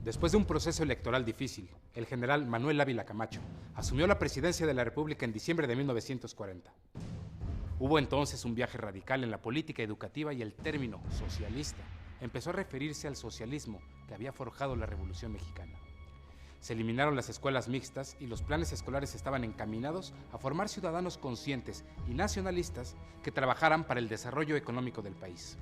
Después de un proceso electoral difícil, el general Manuel Ávila Camacho asumió la presidencia de la República en diciembre de 1940. Hubo entonces un viaje radical en la política educativa y el término socialista empezó a referirse al socialismo que había forjado la Revolución Mexicana. Se eliminaron las escuelas mixtas y los planes escolares estaban encaminados a formar ciudadanos conscientes y nacionalistas que trabajaran para el desarrollo económico del país.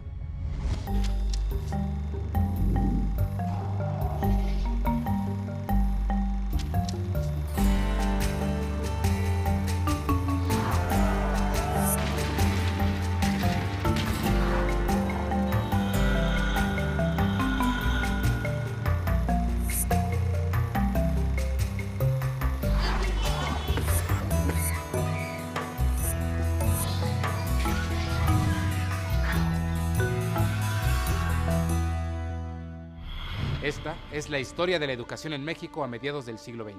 Esta es la historia de la educación en México a mediados del siglo XX,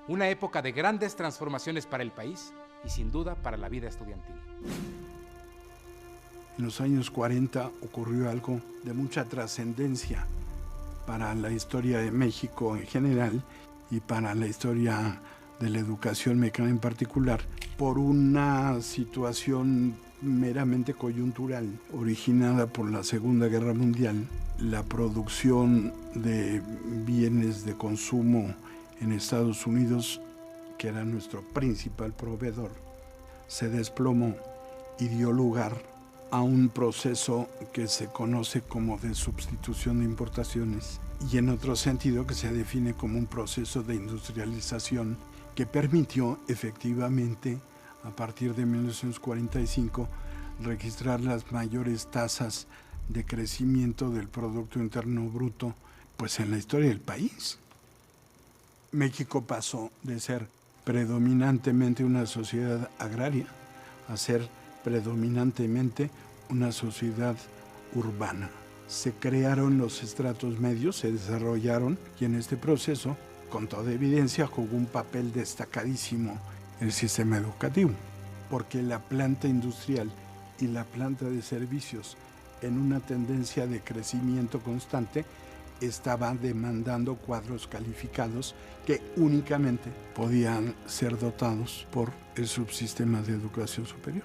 una época de grandes transformaciones para el país y sin duda para la vida estudiantil. En los años 40 ocurrió algo de mucha trascendencia para la historia de México en general y para la historia de la educación mexicana en particular, por una situación meramente coyuntural originada por la Segunda Guerra Mundial. La producción de bienes de consumo en Estados Unidos, que era nuestro principal proveedor, se desplomó y dio lugar a un proceso que se conoce como de sustitución de importaciones y en otro sentido que se define como un proceso de industrialización que permitió efectivamente a partir de 1945 registrar las mayores tasas de crecimiento del Producto Interno Bruto pues en la historia del país. México pasó de ser predominantemente una sociedad agraria a ser predominantemente una sociedad urbana. Se crearon los estratos medios, se desarrollaron y en este proceso, con toda evidencia, jugó un papel destacadísimo el sistema educativo, porque la planta industrial y la planta de servicios en una tendencia de crecimiento constante estaba demandando cuadros calificados que únicamente podían ser dotados por el subsistema de educación superior.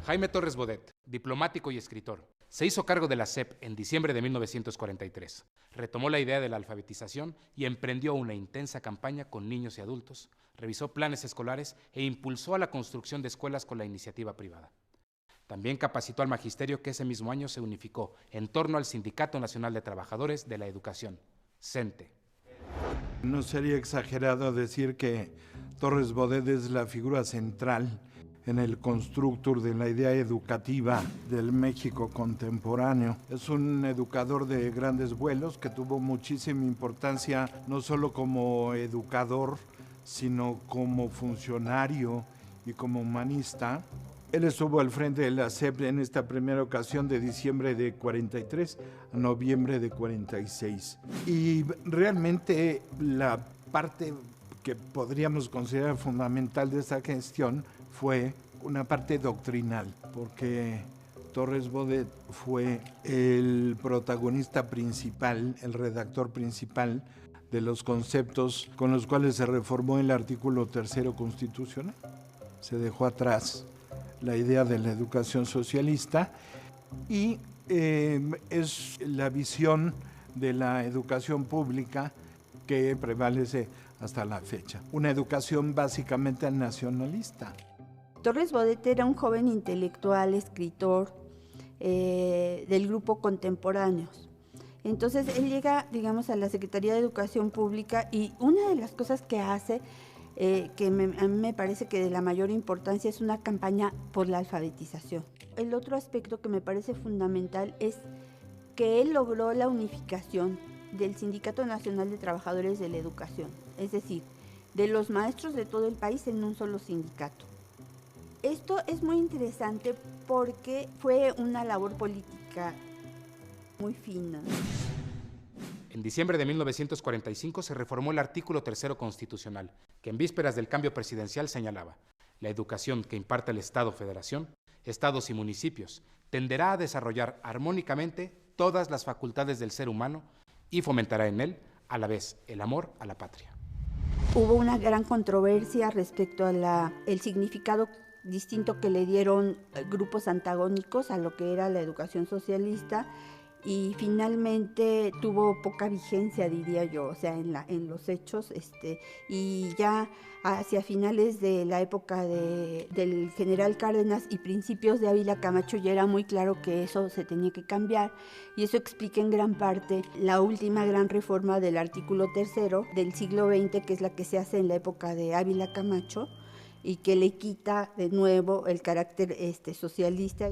Jaime Torres Bodet, diplomático y escritor, se hizo cargo de la SEP en diciembre de 1943. Retomó la idea de la alfabetización y emprendió una intensa campaña con niños y adultos, revisó planes escolares e impulsó a la construcción de escuelas con la iniciativa privada. También capacitó al magisterio que ese mismo año se unificó en torno al Sindicato Nacional de Trabajadores de la Educación, CENTE. No sería exagerado decir que Torres Bodet es la figura central en el constructor de la idea educativa del México contemporáneo. Es un educador de grandes vuelos que tuvo muchísima importancia no solo como educador, sino como funcionario y como humanista. Él estuvo al frente de la SEP en esta primera ocasión de diciembre de 43 a noviembre de 46. Y realmente la parte que podríamos considerar fundamental de esta gestión fue una parte doctrinal, porque Torres Bodet fue el protagonista principal, el redactor principal de los conceptos con los cuales se reformó el artículo 3 constitucional. Se dejó atrás la idea de la educación socialista y es la visión de la educación pública que prevalece hasta la fecha. Una educación básicamente nacionalista. Torres Bodet era un joven intelectual, escritor del grupo Contemporáneos. Entonces él llega, digamos, a la Secretaría de Educación Pública y una de las cosas que hace a mí me parece que de la mayor importancia es una campaña por la alfabetización. El otro aspecto que me parece fundamental es que él logró la unificación del Sindicato Nacional de Trabajadores de la Educación, es decir, de los maestros de todo el país en un solo sindicato. Esto es muy interesante porque fue una labor política muy fina. En diciembre de 1945 se reformó el artículo 3 constitucional, que en vísperas del cambio presidencial señalaba: la educación que imparte el Estado-Federación, estados y municipios, tenderá a desarrollar armónicamente todas las facultades del ser humano y fomentará en él, a la vez, el amor a la patria. Hubo una gran controversia respecto a el significado distinto que le dieron grupos antagónicos a lo que era la educación socialista, y finalmente tuvo poca vigencia, diría yo, o sea, en los hechos, y ya hacia finales de la época del general Cárdenas y principios de Ávila Camacho ya era muy claro que eso se tenía que cambiar, y eso explica en gran parte la última gran reforma del artículo 3º del siglo XX, que es la que se hace en la época de Ávila Camacho, y que le quita de nuevo el carácter socialista.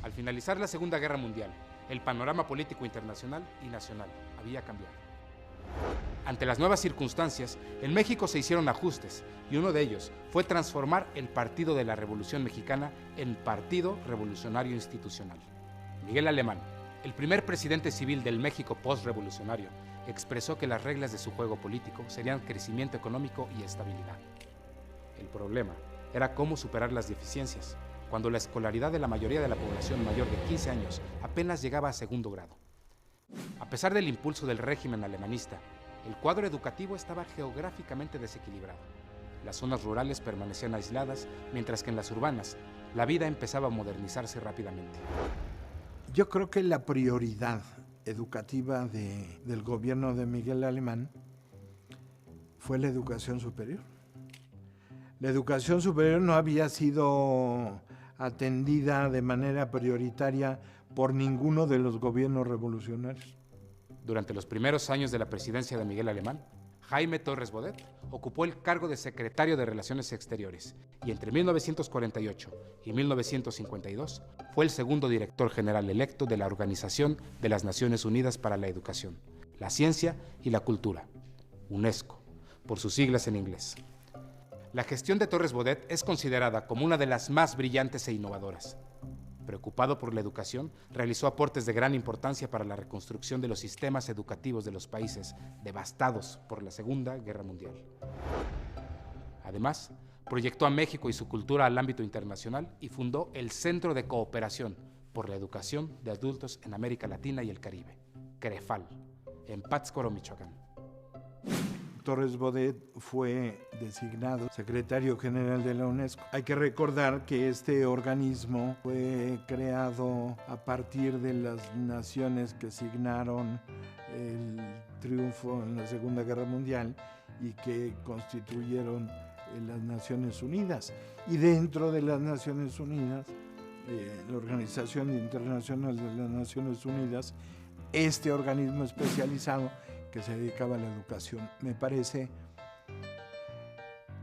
Al finalizar la Segunda Guerra Mundial, el panorama político internacional y nacional había cambiado. Ante las nuevas circunstancias, en México se hicieron ajustes, y uno de ellos fue transformar el Partido de la Revolución Mexicana en Partido Revolucionario Institucional. Miguel Alemán, el primer presidente civil del México postrevolucionario, expresó que las reglas de su juego político serían crecimiento económico y estabilidad. El problema era cómo superar las deficiencias, cuando la escolaridad de la mayoría de la población mayor de 15 años apenas llegaba a segundo grado. A pesar del impulso del régimen alemanista, el cuadro educativo estaba geográficamente desequilibrado. Las zonas rurales permanecían aisladas, mientras que en las urbanas la vida empezaba a modernizarse rápidamente. Yo creo que la prioridad educativa del gobierno de Miguel Alemán fue la educación superior. La educación superior no había sido atendida de manera prioritaria por ninguno de los gobiernos revolucionarios. Durante los primeros años de la presidencia de Miguel Alemán, Jaime Torres Bodet ocupó el cargo de secretario de Relaciones Exteriores y entre 1948 y 1952 fue el segundo director general electo de la Organización de las Naciones Unidas para la Educación, la Ciencia y la Cultura, UNESCO, por sus siglas en inglés. La gestión de Torres Bodet es considerada como una de las más brillantes e innovadoras. Preocupado por la educación, realizó aportes de gran importancia para la reconstrucción de los sistemas educativos de los países devastados por la Segunda Guerra Mundial. Además, proyectó a México y su cultura al ámbito internacional y fundó el Centro de Cooperación por la Educación de Adultos en América Latina y el Caribe, CREFAL, en Pátzcuaro, Michoacán. Torres Bodet fue designado secretario general de la UNESCO. Hay que recordar que este organismo fue creado a partir de las naciones que signaron el triunfo en la Segunda Guerra Mundial y que constituyeron las Naciones Unidas. Y dentro de las Naciones Unidas, la Organización Internacional de las Naciones Unidas, este organismo especializado que se dedicaba a la educación. Me parece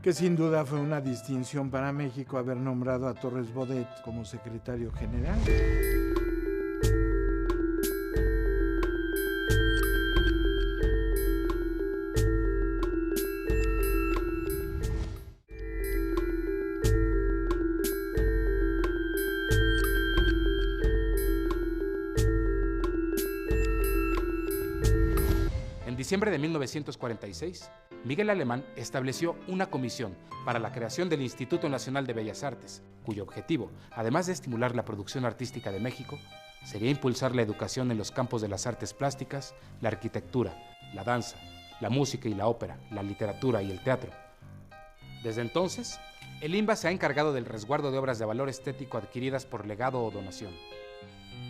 que sin duda fue una distinción para México haber nombrado a Torres Bodet como secretario general. En diciembre de 1946, Miguel Alemán estableció una comisión para la creación del Instituto Nacional de Bellas Artes, cuyo objetivo, además de estimular la producción artística de México, sería impulsar la educación en los campos de las artes plásticas, la arquitectura, la danza, la música y la ópera, la literatura y el teatro. Desde entonces, el INBA se ha encargado del resguardo de obras de valor estético adquiridas por legado o donación.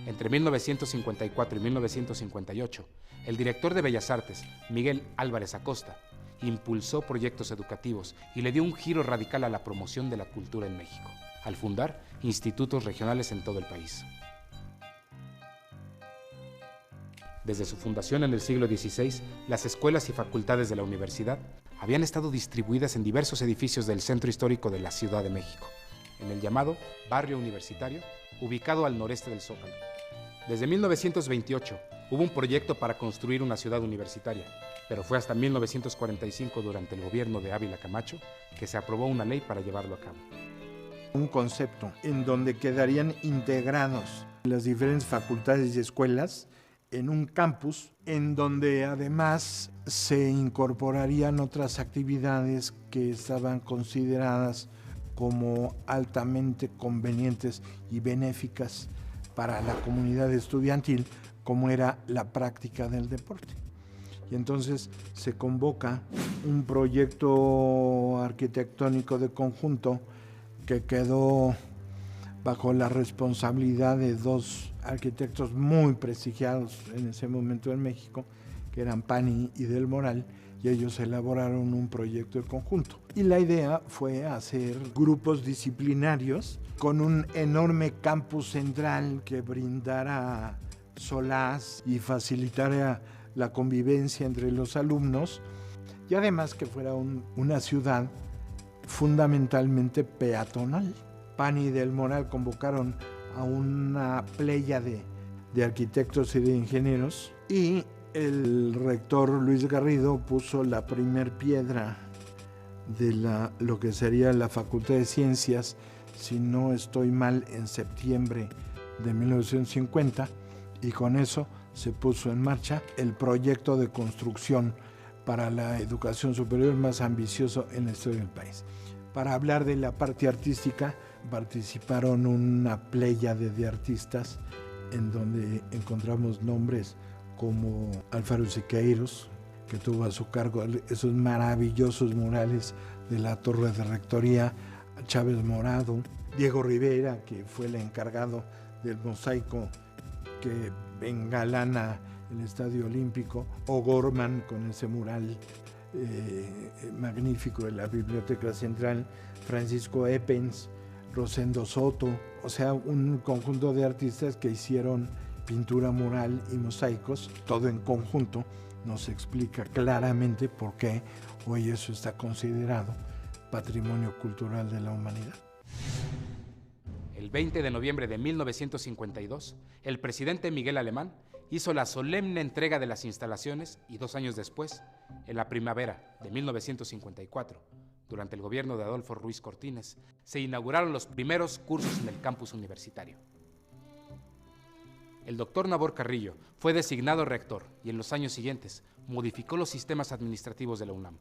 Entre 1954 y 1958, el director de Bellas Artes, Miguel Álvarez Acosta, impulsó proyectos educativos y le dio un giro radical a la promoción de la cultura en México, al fundar institutos regionales en todo el país. Desde su fundación en el siglo XVI, las escuelas y facultades de la universidad habían estado distribuidas en diversos edificios del centro histórico de la Ciudad de México, en el llamado Barrio Universitario, ubicado al noreste del Zócalo. Desde 1928 hubo un proyecto para construir una ciudad universitaria, pero fue hasta 1945, durante el gobierno de Ávila Camacho, que se aprobó una ley para llevarlo a cabo. Un concepto en donde quedarían integrados las diferentes facultades y escuelas en un campus, en donde además se incorporarían otras actividades que estaban consideradas como altamente convenientes y benéficas para la comunidad estudiantil, cómo era la práctica del deporte. Y entonces se convoca un proyecto arquitectónico de conjunto que quedó bajo la responsabilidad de dos arquitectos muy prestigiados en ese momento en México, que eran Pani y Del Moral, y ellos elaboraron un proyecto de conjunto. Y la idea fue hacer grupos disciplinarios con un enorme campus central que brindara solaz y facilitara la convivencia entre los alumnos, y además que fuera una ciudad fundamentalmente peatonal. Pani y Del Moral convocaron a una pléyade de arquitectos y de ingenieros, y el rector Luis Garrido puso la primer piedra de lo que sería la Facultad de Ciencias, si no estoy mal, en septiembre de 1950, y con eso se puso en marcha el proyecto de construcción para la educación superior más ambicioso en la historia del país. Para hablar de la parte artística, participaron una pléyade de artistas en donde encontramos nombres como Alfaro Siqueiros, que tuvo a su cargo esos maravillosos murales de la Torre de Rectoría, Chávez Morado, Diego Rivera, que fue el encargado del mosaico que engalana el Estadio Olímpico, o Gorman con ese mural magnífico de la Biblioteca Central, Francisco Eppens, Rosendo Soto, o sea, un conjunto de artistas que hicieron pintura mural y mosaicos, todo en conjunto. Nos explica claramente por qué hoy eso está considerado Patrimonio Cultural de la Humanidad. El 20 de noviembre de 1952, el presidente Miguel Alemán hizo la solemne entrega de las instalaciones y 2 años después, en la primavera de 1954, durante el gobierno de Adolfo Ruiz Cortines, se inauguraron los primeros cursos en el campus universitario. El doctor Nabor Carrillo fue designado rector y en los años siguientes modificó los sistemas administrativos de la UNAM,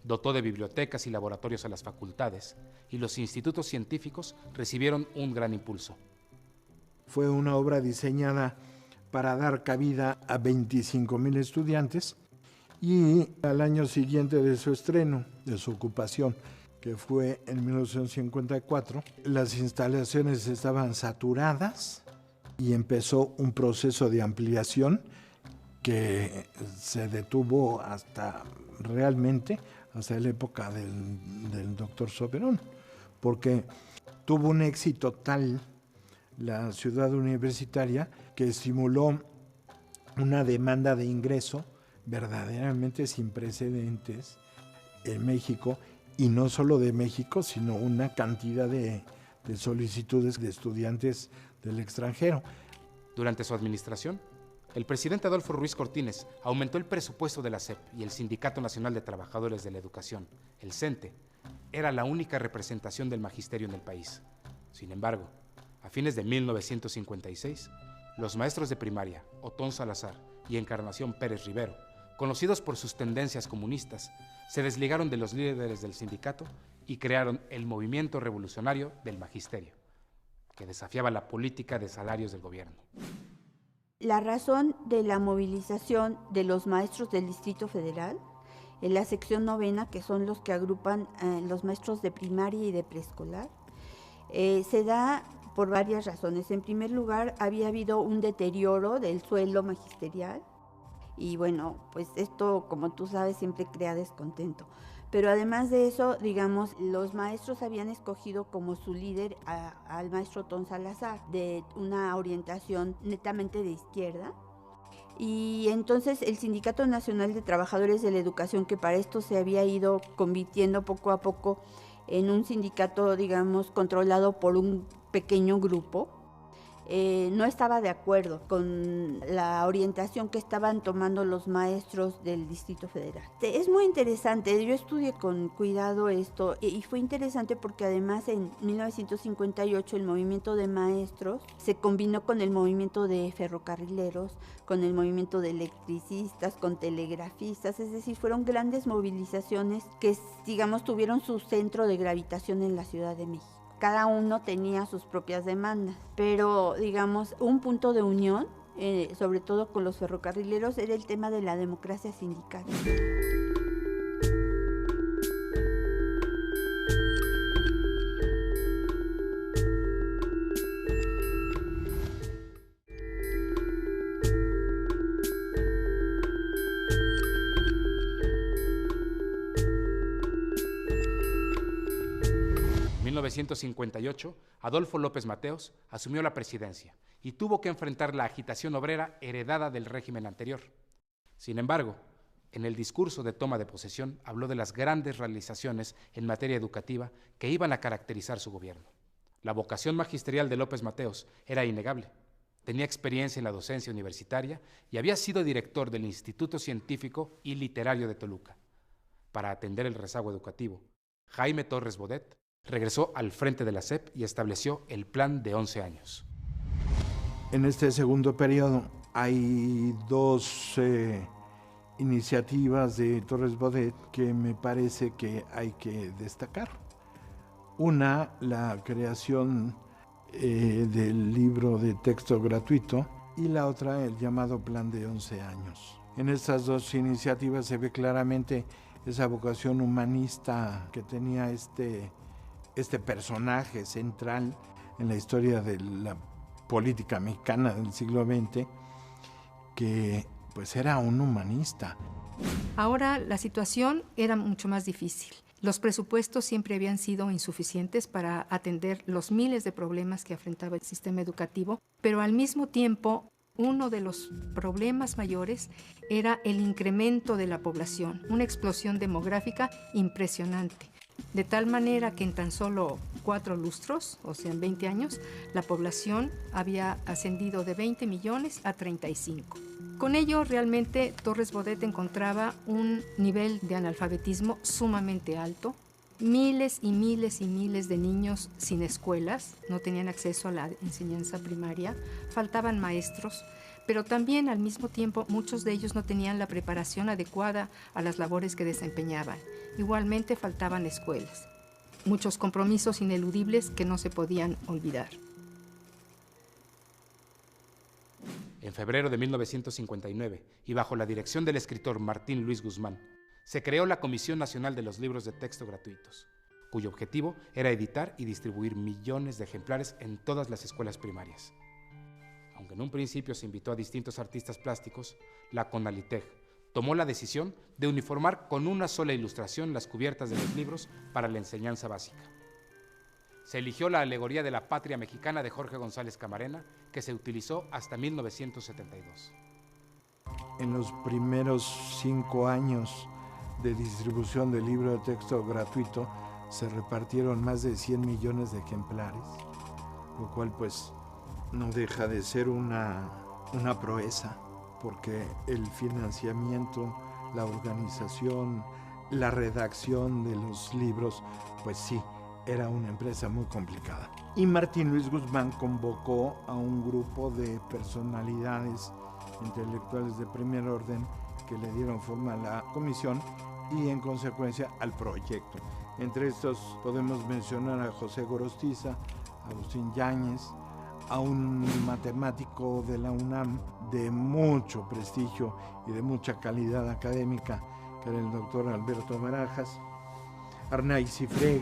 dotó de bibliotecas y laboratorios a las facultades, y los institutos científicos recibieron un gran impulso. Fue una obra diseñada para dar cabida a 25,000 estudiantes, y al año siguiente de su estreno, de su ocupación, que fue en 1954, las instalaciones estaban saturadas y empezó un proceso de ampliación que se detuvo hasta la época del doctor Soberón, porque tuvo un éxito tal la ciudad universitaria que estimuló una demanda de ingreso verdaderamente sin precedentes en México, y no solo de México, sino una cantidad de solicitudes de estudiantes del extranjero. Durante su administración, el presidente Adolfo Ruiz Cortines aumentó el presupuesto de la SEP, y el Sindicato Nacional de Trabajadores de la Educación, el CENTE, era la única representación del magisterio en el país. Sin embargo, a fines de 1956, los maestros de primaria, Otón Salazar y Encarnación Pérez Rivero, conocidos por sus tendencias comunistas, se desligaron de los líderes del sindicato y crearon el Movimiento Revolucionario del Magisterio, que desafiaba la política de salarios del gobierno. La razón de la movilización de los maestros del Distrito Federal, en la sección 9, que son los que agrupan los maestros de primaria y de preescolar, se da por varias razones. En primer lugar, había habido un deterioro del sueldo magisterial, y bueno, pues esto, como tú sabes, siempre crea descontento. Pero además de eso, digamos, los maestros habían escogido como su líder al maestro Otón Salazar, de una orientación netamente de izquierda. Y entonces el Sindicato Nacional de Trabajadores de la Educación, que para esto se había ido convirtiendo poco a poco en un sindicato, digamos, controlado por un pequeño grupo, no estaba de acuerdo con la orientación que estaban tomando los maestros del Distrito Federal. Es muy interesante, yo estudié con cuidado esto, y fue interesante porque además en 1958 el movimiento de maestros se combinó con el movimiento de ferrocarrileros, con el movimiento de electricistas, con telegrafistas, es decir, fueron grandes movilizaciones que, digamos, tuvieron su centro de gravitación en la Ciudad de México. Cada uno tenía sus propias demandas, pero digamos un punto de unión sobre todo con los ferrocarrileros, era el tema de la democracia sindical. En 1958, Adolfo López Mateos asumió la presidencia y tuvo que enfrentar la agitación obrera heredada del régimen anterior. Sin embargo, en el discurso de toma de posesión habló de las grandes realizaciones en materia educativa que iban a caracterizar su gobierno. La vocación magisterial de López Mateos era innegable. Tenía experiencia en la docencia universitaria y había sido director del Instituto Científico y Literario de Toluca. Para atender el rezago educativo, Jaime Torres Bodet regresó al frente de la SEP y estableció el plan de 11 años. En este segundo periodo hay dos iniciativas de Torres Bodet que me parece que hay que destacar. Una, la creación del libro de texto gratuito, y la otra, el llamado plan de 11 años. En estas dos iniciativas se ve claramente esa vocación humanista que tenía este personaje central en la historia de la política mexicana del siglo XX, que pues era un humanista. Ahora la situación era mucho más difícil. Los presupuestos siempre habían sido insuficientes para atender los miles de problemas que afrontaba el sistema educativo, pero al mismo tiempo uno de los problemas mayores era el incremento de la población, una explosión demográfica impresionante. De tal manera que en tan solo 4 lustros, o sea, en 20 años, la población había ascendido de 20 millones a 35. Con ello, realmente, Torres Bodet encontraba un nivel de analfabetismo sumamente alto. Miles y miles y miles de niños sin escuelas, no tenían acceso a la enseñanza primaria, faltaban maestros, pero también al mismo tiempo muchos de ellos no tenían la preparación adecuada a las labores que desempeñaban. Igualmente faltaban escuelas, muchos compromisos ineludibles que no se podían olvidar. En febrero de 1959, y bajo la dirección del escritor Martín Luis Guzmán, se creó la Comisión Nacional de los Libros de Texto Gratuitos, cuyo objetivo era editar y distribuir millones de ejemplares en todas las escuelas primarias. Aunque en un principio se invitó a distintos artistas plásticos, la CONALITEG tomó la decisión de uniformar con una sola ilustración las cubiertas de los libros para la enseñanza básica. Se eligió la alegoría de la patria mexicana de Jorge González Camarena, que se utilizó hasta 1972. En los primeros 5 años de distribución del libro de texto gratuito se repartieron más de 100 millones de ejemplares, lo cual pues no deja de ser una proeza, porque el financiamiento, la organización, la redacción de los libros, pues sí, era una empresa muy complicada. Y Martín Luis Guzmán convocó a un grupo de personalidades intelectuales de primer orden que le dieron forma a la comisión y en consecuencia al proyecto. Entre estos podemos mencionar a José Gorostiza, a Agustín Yáñez, a un matemático de la UNAM de mucho prestigio y de mucha calidad académica, que era el doctor Alberto Barajas, Arnaiz Cifreg,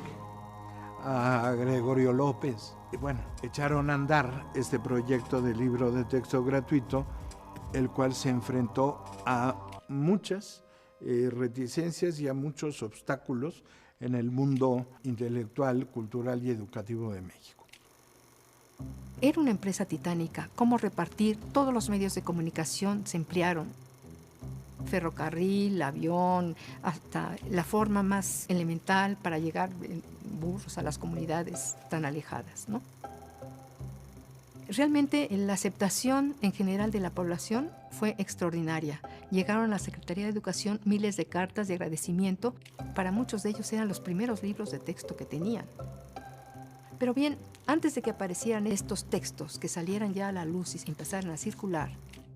a Gregorio López. Y bueno, echaron a andar este proyecto de libro de texto gratuito, el cual se enfrentó a muchas reticencias y a muchos obstáculos en el mundo intelectual, cultural y educativo de México. Era una empresa titánica. Cómo repartir todos los medios de comunicación se emplearon. Ferrocarril, avión, hasta la forma más elemental para llegar en burros a las comunidades tan alejadas, ¿no? Realmente la aceptación en general de la población fue extraordinaria. Llegaron a la Secretaría de Educación miles de cartas de agradecimiento. Para muchos de ellos eran los primeros libros de texto que tenían. Pero bien, antes de que aparecieran estos textos, que salieran ya a la luz y empezaran a circular,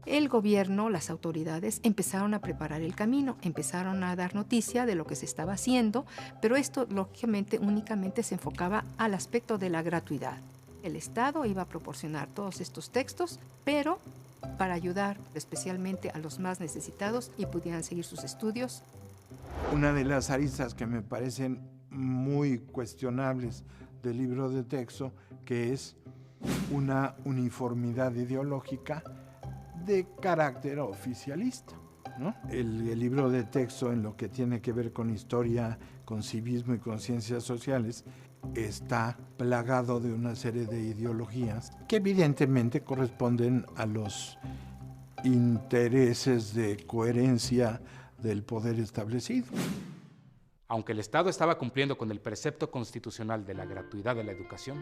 el gobierno, las autoridades, empezaron a preparar el camino, empezaron a dar noticia de lo que se estaba haciendo, pero esto, lógicamente, únicamente se enfocaba al aspecto de la gratuidad. El Estado iba a proporcionar todos estos textos, pero para ayudar especialmente a los más necesitados y pudieran seguir sus estudios. Una de las aristas que me parecen muy cuestionables del libro de texto, que es una uniformidad ideológica de carácter oficialista, ¿no? El libro de texto, en lo que tiene que ver con historia, con civismo y con ciencias sociales, está plagado de una serie de ideologías que evidentemente corresponden a los intereses de coherencia del poder establecido. Aunque el Estado estaba cumpliendo con el precepto constitucional de la gratuidad de la educación,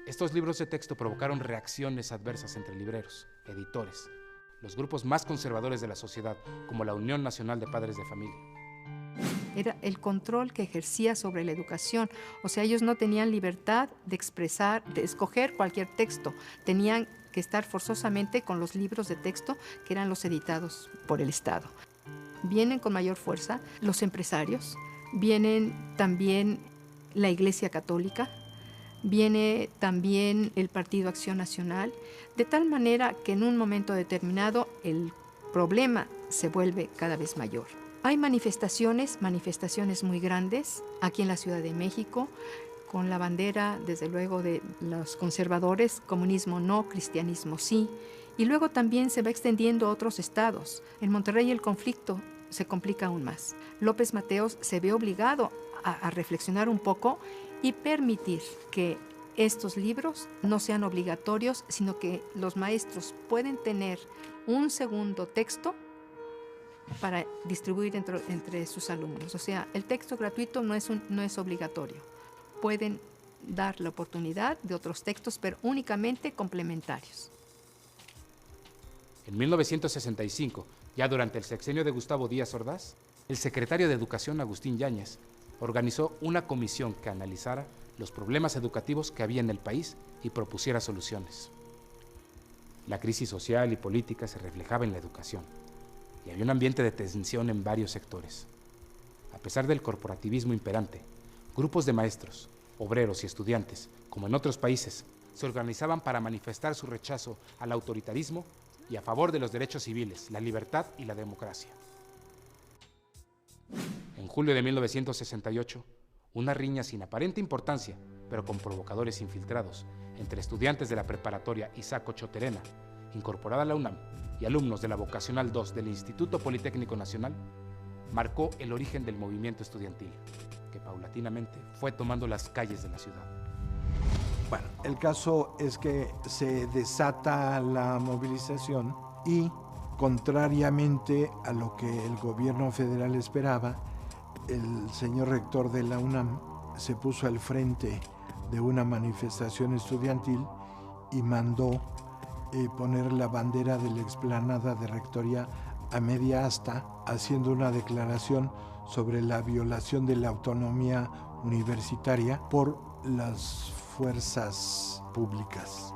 estos libros de texto provocaron reacciones adversas entre libreros, editores, los grupos más conservadores de la sociedad, como la Unión Nacional de Padres de Familia. Era el control que ejercía sobre la educación. O sea, ellos no tenían libertad de expresar, de escoger cualquier texto. Tenían que estar forzosamente con los libros de texto que eran los editados por el Estado. Vienen con mayor fuerza los empresarios, vienen también la Iglesia Católica, viene también el Partido Acción Nacional, de tal manera que en un momento determinado el problema se vuelve cada vez mayor. Hay manifestaciones muy grandes aquí en la Ciudad de México, con la bandera, desde luego, de los conservadores, comunismo no, cristianismo sí, y luego también se va extendiendo a otros estados. En Monterrey el conflicto se complica aún más. López Mateos se ve obligado a reflexionar un poco y permitir que estos libros no sean obligatorios, sino que los maestros pueden tener un segundo texto para distribuir entre sus alumnos. O sea, el texto gratuito no es obligatorio. Pueden dar la oportunidad de otros textos, pero únicamente complementarios. En 1965, ya durante el sexenio de Gustavo Díaz Ordaz, el secretario de Educación, Agustín Yáñez, organizó una comisión que analizara los problemas educativos que había en el país y propusiera soluciones. La crisis social y política se reflejaba en la educación y había un ambiente de tensión en varios sectores. A pesar del corporativismo imperante, grupos de maestros, obreros y estudiantes, como en otros países, se organizaban para manifestar su rechazo al autoritarismo y a favor de los derechos civiles, la libertad y la democracia. En julio de 1968, una riña sin aparente importancia, pero con provocadores infiltrados, entre estudiantes de la preparatoria Isaac Ochoa Terena, incorporada a la UNAM, y alumnos de la Vocacional 2 del Instituto Politécnico Nacional, marcó el origen del movimiento estudiantil, que paulatinamente fue tomando las calles de la ciudad. Bueno, el caso es que se desata la movilización y, contrariamente a lo que el gobierno federal esperaba, el señor rector de la UNAM se puso al frente de una manifestación estudiantil y mandó poner la bandera de la explanada de Rectoría a media asta, haciendo una declaración sobre la violación de la autonomía universitaria por las fuerzas públicas.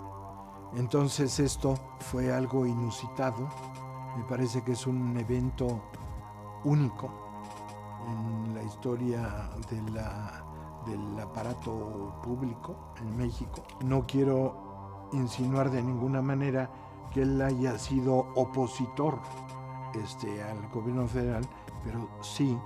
Entonces esto fue algo inusitado, me parece que es un evento único en la historia del aparato público en México. No quiero insinuar de ninguna manera que él haya sido opositor al gobierno federal, pero sí,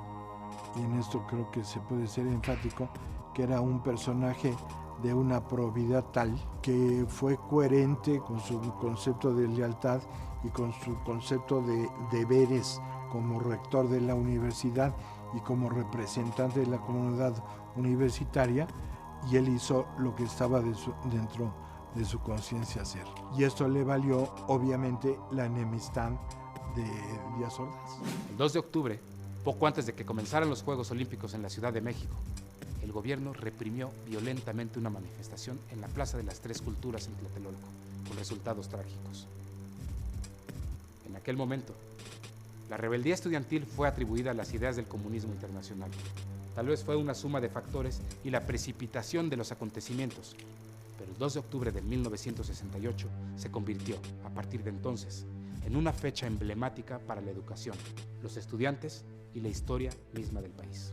y en esto creo que se puede ser enfático, que era un personaje de una probidad tal que fue coherente con su concepto de lealtad y con su concepto de deberes como rector de la universidad y como representante de la comunidad universitaria, y él hizo lo que estaba dentro de su conciencia hacer. Y esto le valió, obviamente, la enemistad de Díaz Ordaz. El 2 de octubre, poco antes de que comenzaran los Juegos Olímpicos en la Ciudad de México, el gobierno reprimió violentamente una manifestación en la Plaza de las Tres Culturas en Tlatelolco, con resultados trágicos. En aquel momento, la rebeldía estudiantil fue atribuida a las ideas del comunismo internacional. Tal vez fue una suma de factores y la precipitación de los acontecimientos, pero el 2 de octubre de 1968 se convirtió, a partir de entonces, en una fecha emblemática para la educación, los estudiantes y la historia misma del país.